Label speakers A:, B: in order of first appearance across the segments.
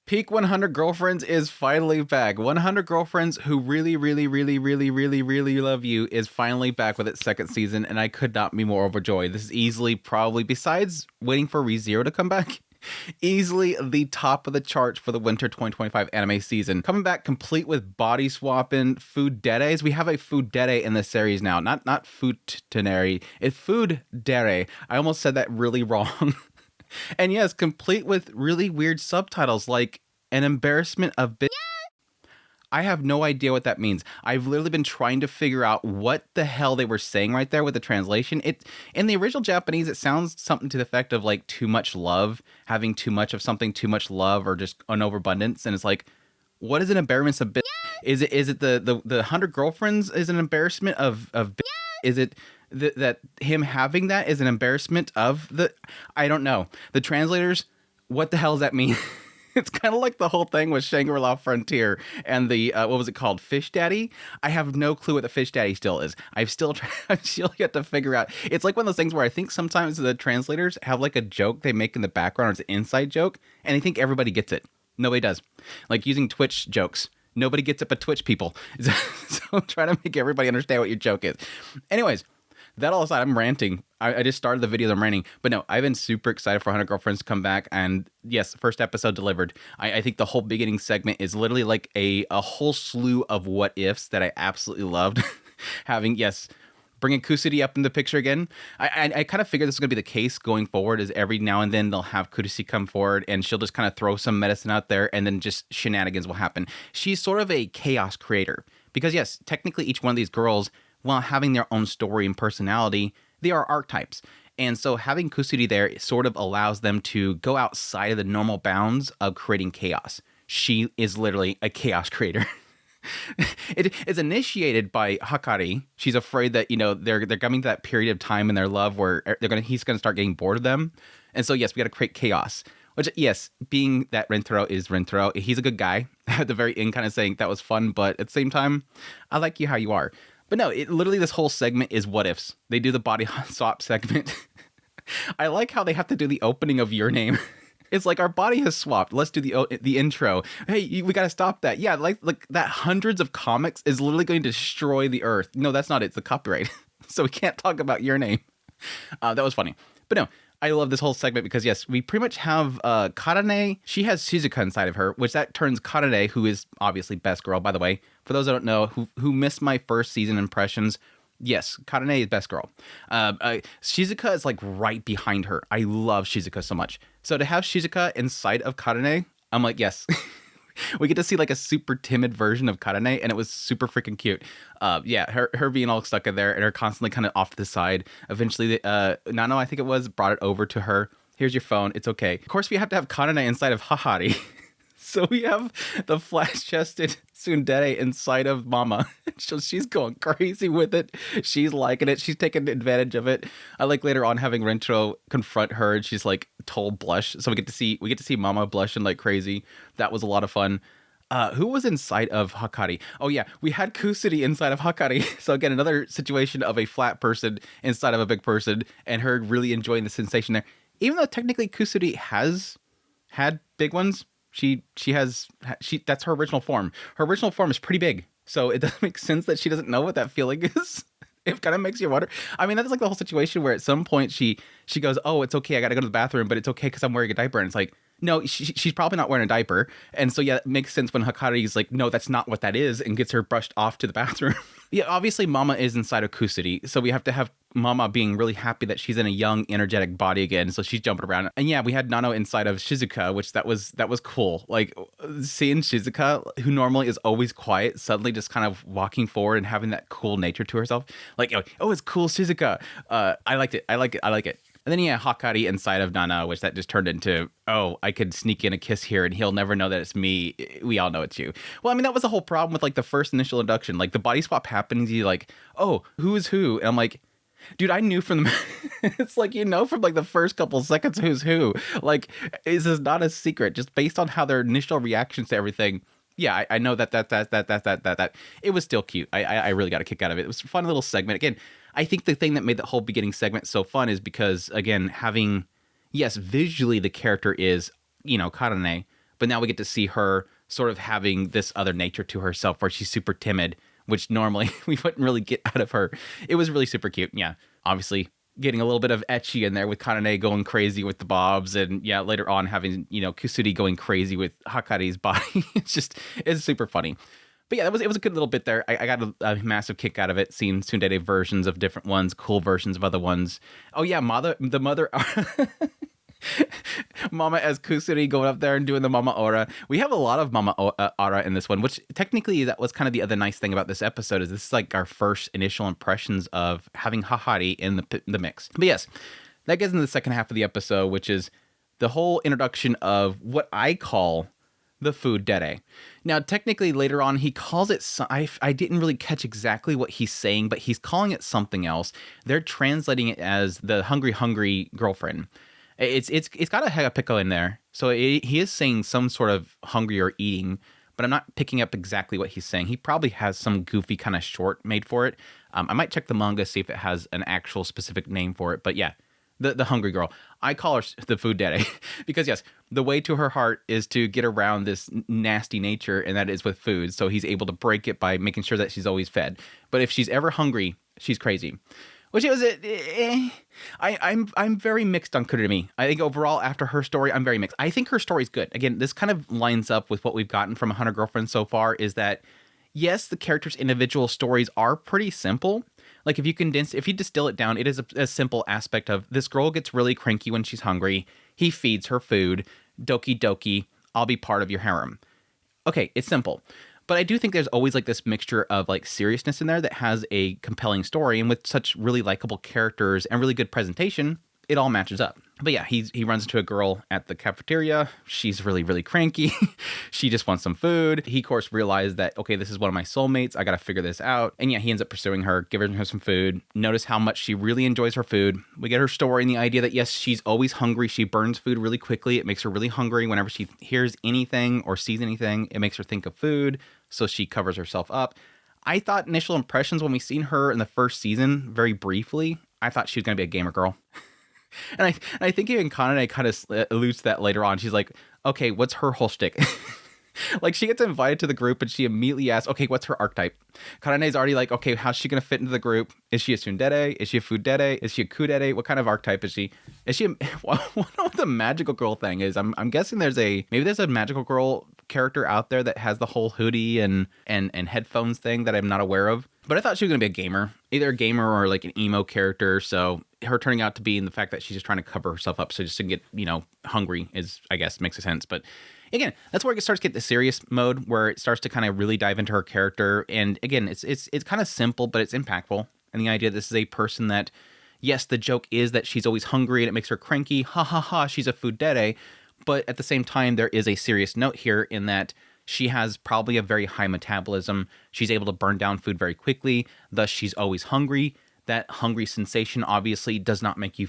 A: Peak 100 Girlfriends is finally back. 100 Girlfriends Who Really, Really, Really, Really, Really, Really Love You is finally back with its second season, and I could not be more overjoyed. This is easily, probably, besides waiting for ReZero to come back, easily the top of the charts for the winter 2025 anime season. Coming back complete with body swapping, food deres. We have a food dere in this series now. Not futaneri. It's food dere. I almost said that really wrong. And yes, complete with really weird subtitles like an embarrassment of I have no idea what that means. I've literally been trying to figure out what the hell they were saying right there with the translation. It in the original Japanese, it sounds something to the effect of like too much love, having too much of something, too much love, or just an overabundance. And it's like, what is an embarrassment of Is it the 100 girlfriends is an embarrassment of Is it that him having that is an embarrassment of the? I don't know. The translators, what the hell does that mean? It's kind of like the whole thing with Shangri-La Frontier and the, what was it called? Fish Daddy? I have no clue what the Fish Daddy still is. I'm still yet to figure out. It's like one of those things where I think sometimes the translators have like a joke they make in the background, or it's an inside joke, and I think everybody gets it. Nobody does. Like using Twitch jokes. Nobody gets it but Twitch people. So I'm trying to make everybody understand what your joke is. Anyways, that all aside, I'm ranting. I just started the video, I'm ranting. But no, I've been super excited for 100 Girlfriends to come back. And yes, first episode delivered. I think the whole beginning segment is literally like a whole slew of what ifs that I absolutely loved. Having, yes, bringing Kusuri up in the picture again. I kind of figured this was going to be the case going forward, is every now and then they'll have Kusuri come forward and she'll just kind of throw some medicine out there and then just shenanigans will happen. She's sort of a chaos creator. Because yes, technically each one of these girls, while having their own story and personality, they are archetypes. And so having Kusuri there sort of allows them to go outside of the normal bounds of creating chaos. She is literally a chaos creator. It is initiated by Hakari. She's afraid that, they're coming to that period of time in their love where he's gonna start getting bored of them. And so yes, we gotta create chaos. Which, yes, being that Rentaro is Rentaro, he's a good guy. At the very end kind of saying that was fun, but at the same time, I like you how you are. But no, literally this whole segment is what ifs. They do the body swap segment. I like how they have to do the opening of Your Name. It's like, our body has swapped. Let's do the intro. Hey, we got to stop that. Yeah, like that hundreds of comics is literally going to destroy the earth. No, that's not it. It's the copyright. So we can't talk about Your Name. That was funny. But no, I love this whole segment because, yes, we pretty much have Karane. She has Shizuka inside of her, which that turns Karane, who is obviously best girl, by the way. For those that don't know, who missed my first season impressions, yes, Karane is best girl. Shizuka is like right behind her. I love Shizuka so much. So to have Shizuka inside of Karane, I'm like, yes. We get to see like a super timid version of Karane, and it was super freaking cute. Yeah, her being all stuck in there and her constantly kind of off to the side. Eventually, Nano, I think it was, brought it over to her. Here's your phone. It's okay. Of course, we have to have Karane inside of Hahari. So we have the flat-chested tsundere inside of Mama. So she's going crazy with it. She's liking it. She's taking advantage of it. I like later on having Rentaro confront her, and she's like total blush. So we get to see Mama blushing like crazy. That was a lot of fun. Who was inside of Hakari? Oh yeah, we had Kusuri inside of Hakari. So again, another situation of a flat person inside of a big person, and her really enjoying the sensation there. Even though technically Kusuri has had big ones. That's her original form. Her original form is pretty big. So it doesn't make sense that she doesn't know what that feeling is. It kind of makes you wonder. I mean, that's like the whole situation where at some point she goes, oh, it's okay, I got to go to the bathroom, but it's okay because I'm wearing a diaper. And it's like, no, she's probably not wearing a diaper. And so, yeah, it makes sense when Hakari's like, no, that's not what that is, and gets her brushed off to the bathroom. Yeah, obviously Mama is inside of Kusuri, so we have to have Mama being really happy that she's in a young, energetic body again, so she's jumping around. And yeah, we had Nano inside of Shizuka, which that was cool. Like, seeing Shizuka, who normally is always quiet, suddenly just kind of walking forward and having that cool nature to herself. Like, oh, it's cool, Shizuka. I liked it. I like it. And then yeah, Hakari inside of Nana, which that just turned into, oh, I could sneak in a kiss here and he'll never know that it's me. We all know it's you. Well, I mean, that was the whole problem with like the first initial induction. Like the body swap happens, you like, oh, who is who? And I'm like, dude, I knew from the, it's like, from like the first couple seconds who's who. Like, this is not a secret, just based on how their initial reactions to everything. Yeah, I know that it was still cute. I really got a kick out of it. It was a fun little segment. Again, I think the thing that made the whole beginning segment so fun is because, again, having, yes, visually the character is, Karane, but now we get to see her sort of having this other nature to herself where she's super timid, which normally we wouldn't really get out of her. It was really super cute. Yeah, obviously getting a little bit of ecchi in there with Kanane going crazy with the bobs, and yeah, later on having, Kusuri going crazy with Hakare's body. It's super funny. But yeah, it was a good little bit there. I got a massive kick out of it, seeing tsundere versions of different ones, cool versions of other ones. Oh yeah, the mother Mama as Kusuri going up there and doing the Mama Ora. We have a lot of Mama Ora in this one, which technically that was kind of the other nice thing about this episode, is this is like our first initial impressions of having Hahari in the mix. But yes, that gets into the second half of the episode, which is the whole introduction of what I call the food dere. Now, technically, later on, he calls it... I didn't really catch exactly what he's saying, but he's calling it something else. They're translating it as the hungry girlfriend. It's got a hagapiko in there, so he is saying some sort of hungry or eating, but I'm not picking up exactly what he's saying. He probably has some goofy kind of short made for it. I might check the manga, see if it has an actual specific name for it, but yeah. The hungry girl. I call her the food dere because, yes, the way to her heart is to get around this nasty nature, and that is with food. So he's able to break it by making sure that she's always fed. But if she's ever hungry, she's crazy. Which it was I'm very mixed on Kurumi. I think overall, after her story, I'm very mixed. I think her story's good. Again, this kind of lines up with what we've gotten from 100 Girlfriends so far, is that, yes, the characters' individual stories are pretty simple. Like, if you distill it down, it is a simple aspect of this girl gets really cranky when she's hungry. He feeds her food. Doki doki, I'll be part of your harem. Okay, it's simple. But I do think there's always like this mixture of like seriousness in there that has a compelling story, and with such really likable characters and really good presentation, it all matches up. But yeah, he runs into a girl at the cafeteria. She's really, really cranky. She just wants some food. He, of course, realized that, okay, this is one of my soulmates. I got to figure this out. And yeah, he ends up pursuing her, giving her some food. Notice how much she really enjoys her food. We get her story and the idea that, yes, she's always hungry. She burns food really quickly. It makes her really hungry. Whenever she hears anything or sees anything, it makes her think of food. So she covers herself up. I thought initial impressions when we seen her in the first season, very briefly, I thought she was going to be a gamer girl. And I think even Kanane kind of alludes to that later on. She's like, okay, what's her whole shtick? Like, she gets invited to the group and she immediately asks, okay, what's her archetype? Kanane's already like, okay, how's she going to fit into the group? Is she a tsundere? Is she a foodere? Is she a kudere? What kind of archetype is she? Is she what the magical girl thing is? I'm guessing maybe there's a magical girl character out there that has the whole hoodie and headphones thing that I'm not aware of. But I thought she was going to be a gamer, either a gamer or like an emo character. So her turning out to be in the fact that she's just trying to cover herself up so just to get, hungry is, I guess, makes sense. But again, that's where it starts to get the serious mode, where it starts to kind of really dive into her character. And again, it's kind of simple, but it's impactful. And the idea this is a person that, yes, the joke is that she's always hungry and it makes her cranky. Ha ha ha, she's a foodere. But at the same time, there is a serious note here in that she has probably a very high metabolism. She's able to burn down food very quickly. Thus, she's always hungry. That hungry sensation obviously does not make you...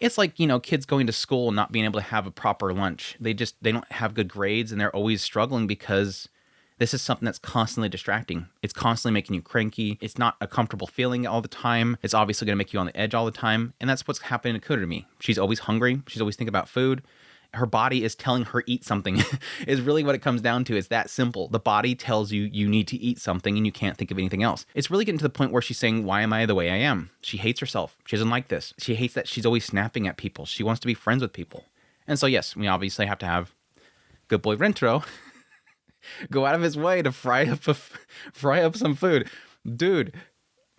A: it's like, kids going to school and not being able to have a proper lunch. They don't have good grades, and they're always struggling because this is something that's constantly distracting. It's constantly making you cranky. It's not a comfortable feeling all the time. It's obviously going to make you on the edge all the time. And that's what's happening to Kurumi. She's always hungry. She's always thinking about food. Her body is telling her eat something is really what it comes down to. It's that simple. The body tells you you need to eat something and you can't think of anything else. It's really getting to the point where she's saying, why am I the way I am? She hates herself. She doesn't like this. She hates that she's always snapping at people. She wants to be friends with people. And so, yes, we obviously have to have good boy Rentaro go out of his way to fry up some food. Dude,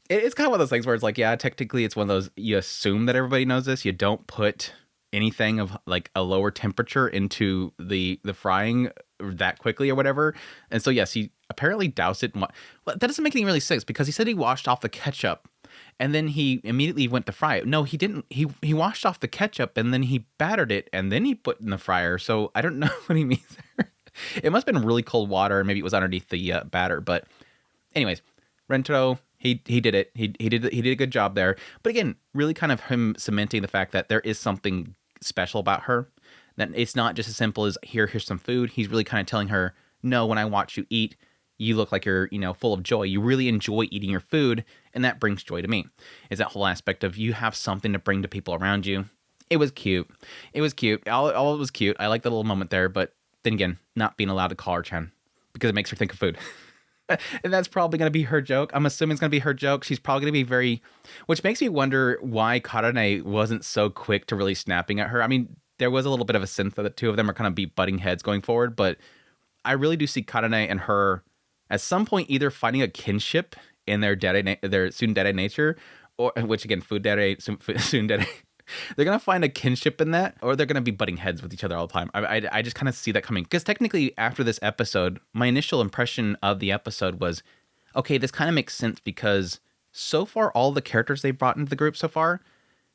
A: it's kind of one of those things where it's like, yeah, technically it's one of those, you assume that everybody knows this. You don't put anything of like a lower temperature into the frying that quickly or whatever. And so, yes, he apparently doused it. Well, that doesn't make any really sense, because he said he washed off the ketchup and then he immediately went to fry it. No, he didn't. He washed off the ketchup and then he battered it and then he put in the fryer. So I don't know what he means there. It must have been really cold water, and maybe it was underneath the batter. But anyways, Rentaro, he did it. He did a good job there. But again, really kind of him cementing the fact that there is something special about her. That it's not just as simple as here's some food. He's really kind of telling her, no, when I watch you eat, you look like you're, full of joy. You really enjoy eating your food, and that brings joy to me. Is that whole aspect of you have something to bring to people around you. It was cute. All it was cute. I like the little moment there, but Then again, not being allowed to call her Chan because it makes her think of food. And that's probably going to be her joke. I'm assuming it's going to be her joke. She's probably going to be very, which makes me wonder why Karane wasn't so quick to really snapping at her. I mean, there was a little bit of a sense that the two of them are kind of be butting heads going forward, but I really do see Karane and her at some point either finding a kinship in their tsundere nature, or which again, food dere, tsundere. They're going to find a kinship in that, or they're going to be butting heads with each other all the time. I just kind of see that coming. Because technically, after this episode, my initial impression of the episode was, okay, this kind of makes sense because so far, all the characters they brought into the group so far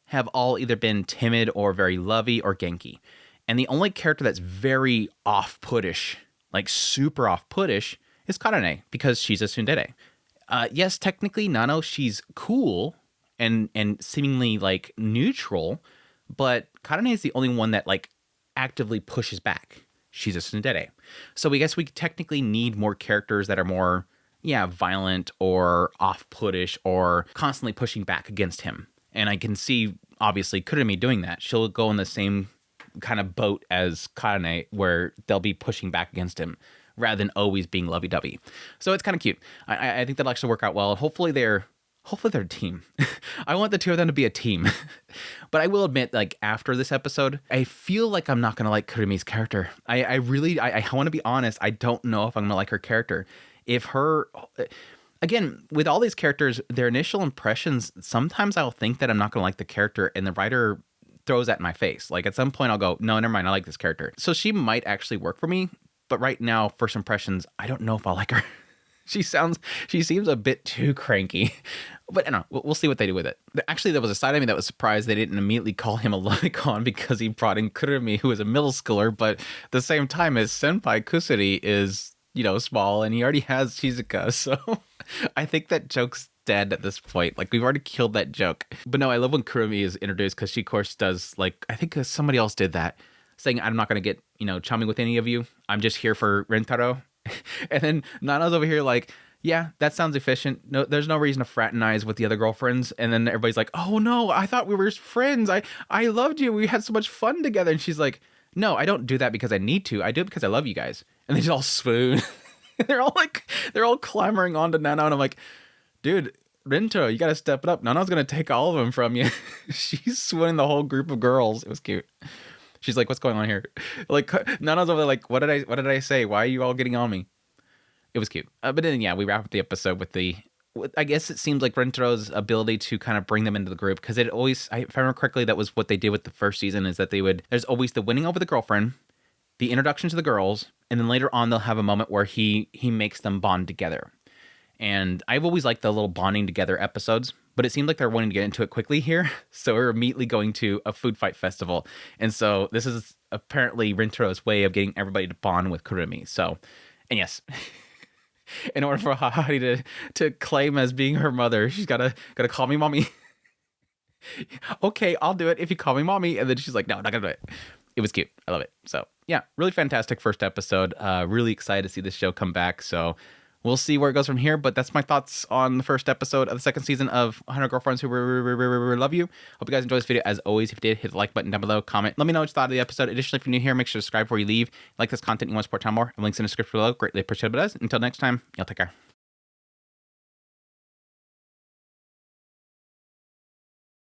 A: have all either been timid or very lovey or genki. And the only character that's very off-puttish, like super off-puttish, is Karane, because she's a tsundere. Yes, technically, Nano, she's cool and seemingly like neutral, but Karane is the only one that like actively pushes back. She's a tsundere. So I guess we technically need more characters that are more, violent or off-puttish or constantly pushing back against him. And I can see, obviously, Kurumi doing that. She'll go in the same kind of boat as Karane, where they'll be pushing back against him rather than always being lovey-dovey. So it's kind of cute. I think that'll actually work out well. Hopefully they're a team. I want the two of them to be a team. But I will admit, like, after this episode, I feel like I'm not going to like Kurumi's character. I really want to be honest. I don't know if I'm going to like her character. Again, with all these characters, their initial impressions, sometimes I'll think that I'm not going to like the character, and the writer throws that in my face. Like, at some point, I'll go, no, never mind, I like this character. So she might actually work for me, but right now, first impressions, I don't know if I like her. She seems a bit too cranky, but I don't know. We'll see what they do with it. Actually, there was a side of me that was surprised they didn't immediately call him a lolicon because he brought in Kurumi, who is a middle schooler, but at the same time, his senpai Kusuri is, small, and he already has Shizuka, so I think that joke's dead at this point. Like, we've already killed that joke. But no, I love when Kurumi is introduced, because she, of course, does, like, I think somebody else did that, saying, I'm not going to get, chummy with any of you. I'm just here for Rentaro. And then Nana's over here like, yeah, that sounds efficient. No, there's no reason to fraternize with the other girlfriends. And then everybody's like, oh no, I thought we were friends. I loved you. We had so much fun together. And she's like, no, I don't do that because I need to. I do it because I love you guys. And they just all swoon. they're all clamoring onto Nana. And I'm like, dude, Rento, you got to step it up. Nana's going to take all of them from you. She's swooning the whole group of girls. It was cute. She's like, what's going on here? Like, Nana's over there like, what did I say? Why are you all getting on me? It was cute. But then, we wrap up the episode with I guess it seems like Rentro's ability to kind of bring them into the group, because it always, if I remember correctly, that was what they did with the first season, is that there's always the winning over the girlfriend, the introduction to the girls, and then later on they'll have a moment where he makes them bond together. And I've always liked the little bonding together episodes, but it seemed like they're wanting to get into it quickly here. So we're immediately going to a food fight festival. And so this is apparently Rentro's way of getting everybody to bond with Kurumi. So, and yes, in order for Hahari to claim as being her mother, she's gotta call me mommy. Okay, I'll do it if you call me mommy. And then she's like, no, I'm not gonna do it. It was cute. I love it. So yeah, really fantastic first episode. Really excited to see this show come back. So we'll see where it goes from here, but that's my thoughts on the first episode of the second season of 100 Girlfriends Who Love You. Hope you guys enjoyed this video. As always, if you did, hit the like button down below, comment. Let me know what you thought of the episode. Additionally, if you're new here, make sure to subscribe before you leave. Like this content, you want to support channel more, and links in the description below. Greatly appreciate it. Until next time, y'all take care.